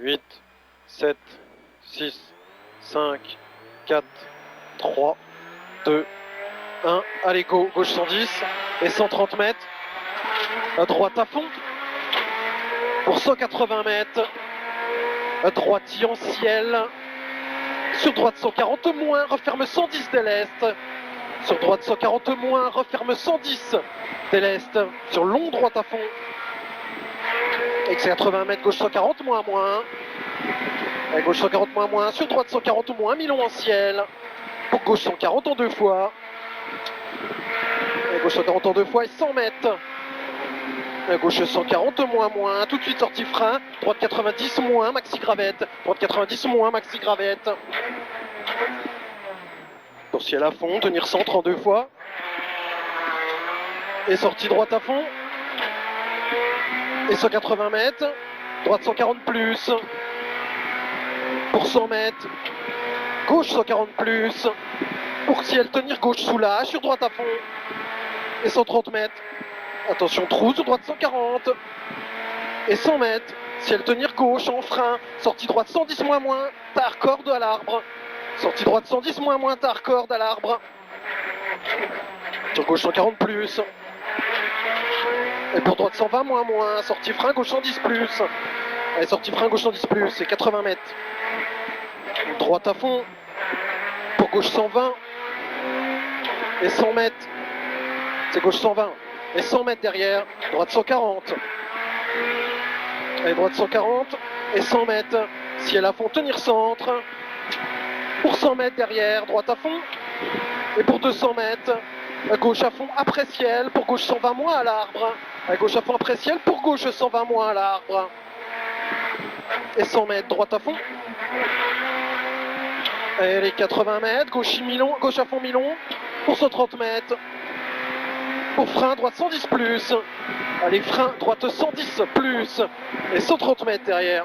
8, 7, 6, 5, 4, 3, 2, 1. Allez, go, gauche 110 et 130 mètres. À droite à fond. Pour 180 mètres. À droite en ciel. Sur droite 140 moins, referme 110 dès l'est. Sur droite 140 moins, referme 110 dès l'est. Sur long droite à fond. Avec 80 mètres, gauche 140 moins moins. À gauche 140 moins moins, sur droite 140 moins, mi-long en ciel. Pour gauche 140 en deux fois. À gauche 140 en deux fois et 100 mètres. À gauche 140 moins moins, tout de suite sortie frein. Droite 90 moins, maxi gravette. Droite 90 moins, maxi gravette. Pour ciel à fond, tenir centre en deux fois. Et sortie droite à fond. Et 180 mètres. Droite 140 plus. Pour 100 mètres. Gauche 140 plus. Pour ciel, tenir gauche sous la, sur droite à fond. Et 130 mètres. Attention, trou sur droite 140. Et 100 mètres. Ciel, tenir gauche en frein. Sortie droite 110 moins moins. Tard corde à l'arbre. Sortie droite 110 moins moins. Tard corde à l'arbre. Sur gauche 140 plus. Et pour droite 120 moins moins. Sortie frein gauche 110 plus. Allez, sortie frein gauche 110 plus. C'est 80 mètres. Droite à fond. Pour gauche 120. Et 100 mètres. C'est gauche 120. Et 100 mètres derrière. Droite 140. Allez, droite 140. Et 100 mètres. Ciel à fond, tenir centre. Pour 100 mètres derrière. Droite à fond. Et pour 200 mètres. À gauche à fond après ciel. Pour gauche 120 moins à l'arbre. À gauche à fond après ciel. Pour gauche 120 moins à l'arbre. Et 100 mètres. Droite à fond. Et les 80 mètres. Gauche mi-long. Gauche à fond mi-long. Pour 130 mètres. Pour frein, droite 110 plus. Allez, frein, droite 110 plus. Et 130 mètres derrière.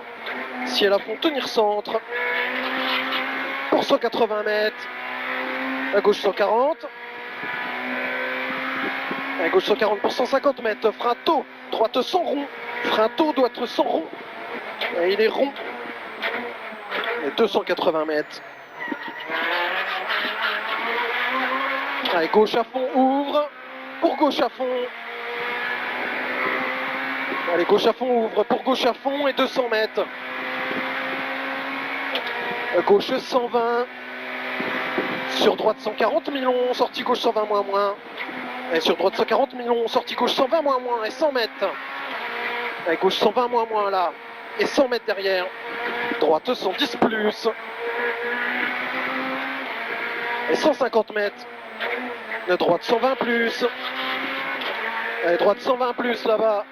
Ciel à fond, tenir centre. Pour 180 mètres. À gauche 140. À gauche 140 pour 150 mètres. Frein tôt, droite sans rond. Frein tôt doit être sans rond. Et il est rond. Et 280 mètres. Allez, gauche à fond, ouvre. Pour gauche à fond. Allez, gauche à fond, ouvre. Pour gauche à fond et 200 mètres. Gauche 120. Sur droite 140 mi-long. Sortie gauche 120 moins moins. Et sur droite 140 mi-long. Sortie gauche 120 moins moins. Et 100 mètres. Allez, gauche 120 moins moins là. Et 100 mètres derrière. Droite 110 plus. Et 150 mètres. De droite 120 plus. Allez, droite 120 plus là-bas.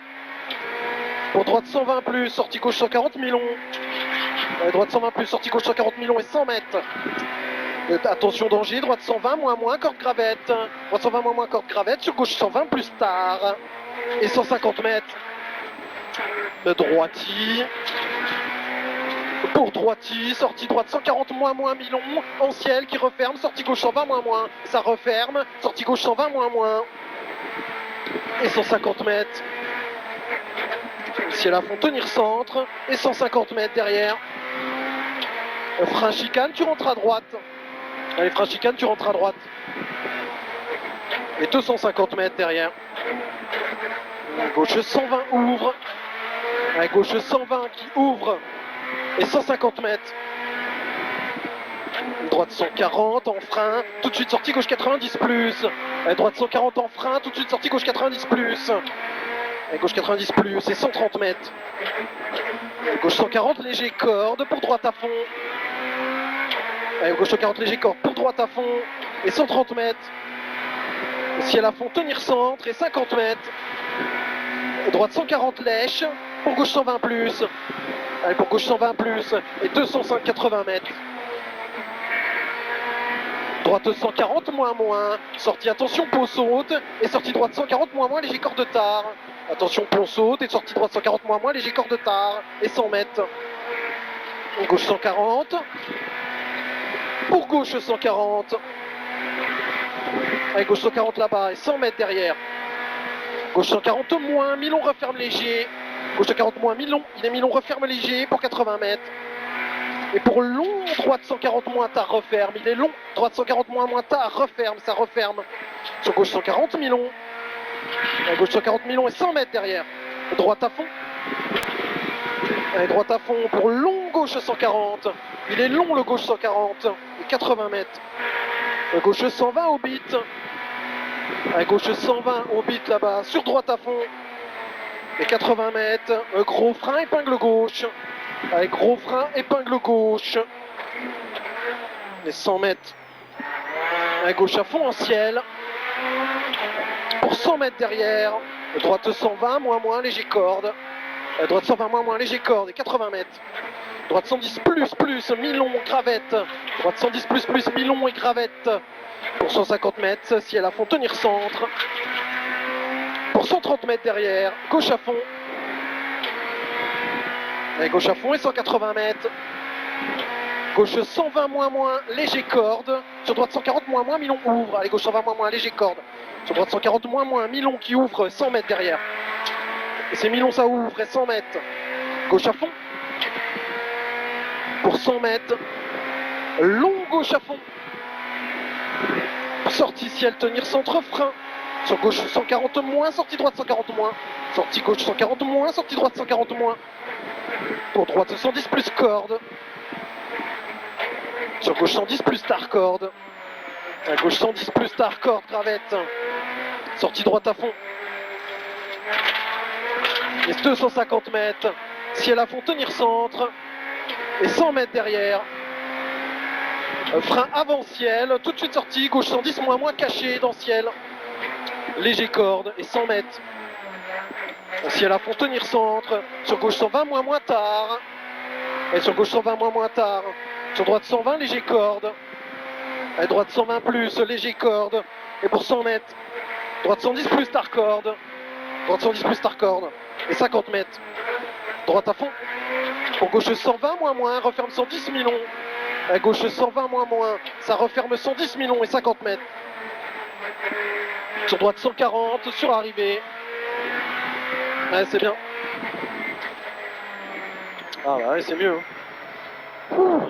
Pour droite 120 plus, sortie gauche 140 mi-long. Allez, droite 120 plus, sortie gauche 140 mi-long et 100 mètres. Attention danger, droite 120 moins moins, corde gravette. Droite 120 moins moins, corde gravette. Sur gauche 120 plus tard. Et 150 mètres. De droiti. Pour droiti, sortie droite 140 moins moins mi-long, en ciel qui referme, sortie gauche 120 moins moins, ça referme, sortie gauche 120 moins moins. Et 150 mètres. Ciel à fond, tenir centre. Et 150 mètres derrière. Frein chicane, tu rentres à droite. Allez, frein chicane, tu rentres à droite. Et 250 mètres derrière. Gauche 120 ouvre. Allez, gauche 120 qui ouvre. Et 150 mètres. Droite 140 en frein. Tout de suite sortie gauche 90 plus. Allez, droite 140 en frein. Tout de suite sortie gauche 90 plus. Et gauche 90 plus et 130 mètres. Et gauche 140 léger corde pour droite à fond. Et gauche 140 léger corde pour droite à fond et 130 mètres. Et ciel à fond, tenir centre et 50 mètres. Et droite 140 lèche pour gauche 120 plus. Allez, pour gauche 120 plus et 280 mètres. Droite 140 moins moins. Sortie attention pont saute et sortie droite 140 moins moins léger corde de tard. Attention, plomb saute et sortie droite 140 moins moins, léger corps de tard et 100 mètres. Gauche 140. Pour gauche 140. Allez, gauche 140 là-bas et 100 mètres derrière. Gauche 140 moins, mi-long referme léger. Gauche 40 moins, mi-long. Il est mi-long, referme léger pour 80 mètres. Et pour long, droite 140 moins, tard, referme. Il est long, droite 140 moins, tard, referme, ça referme. Sur gauche 140, mi-long. À gauche 140 mi-long et 100 mètres derrière. Droite à fond. Allez, droite à fond pour long, gauche 140. Il est long le gauche 140 et 80 mètres. Gauche 120 au beat. À gauche 120 au beat là-bas, sur droite à fond. Et 80 mètres. Gros frein, épingle gauche. Avec gros frein, épingle gauche. Les 100 mètres. À gauche à fond en ciel. Pour 100 mètres derrière. Droite 120, moins, léger corde. Droite 120, moins, léger corde. Et 80 mètres. Droite 110 plus, mi-long, gravette. Droite 110 plus, mi-long et gravette. Pour 150 mètres, ciel à fond, tenir centre. Pour 130 mètres derrière, gauche à fond. Et gauche à fond et 180 mètres. Gauche 120 moins, léger corde. Sur droite 140 moins, mi-long ouvre. Allez, gauche 120 moins, léger corde. Sur droite 140 moins, mi-long qui ouvre 100 mètres derrière. Et c'est mi-long, ça ouvre et 100 mètres. Gauche à fond. Pour 100 mètres. Long gauche à fond. Sortie ciel, tenir centre, frein. Sur gauche 140 moins, sortie droite 140 moins. Sortie gauche 140 moins, sortie droite 140 moins. Pour droite 110 plus corde. Sur gauche 110 plus tard corde. À gauche 110 plus tard corde, gravette. Sortie droite à fond. Et 250 mètres. Ciel à fond, tenir centre. Et 100 mètres derrière. Frein avant ciel, tout de suite sortie, gauche 110 moins, caché dans ciel. Léger corde et 100 mètres. Ciel à fond, tenir centre. Sur gauche 120 moins, tard. Et sur gauche 120 moins, tard. Sur droite 120, léger corde. Et droite 120 plus, léger corde. Et pour 100 mètres. Droite 110 plus, tard corde. Droite 110 plus, tard corde. Et 50 mètres. Droite à fond. Pour gauche 120 moins, referme 110 mi-long. À gauche 120 moins, ça referme 110 mi-long et 50 mètres. Sur droite 140, sur arrivée. Ouais, c'est bien. Ah bah ouais, c'est mieux. Hein.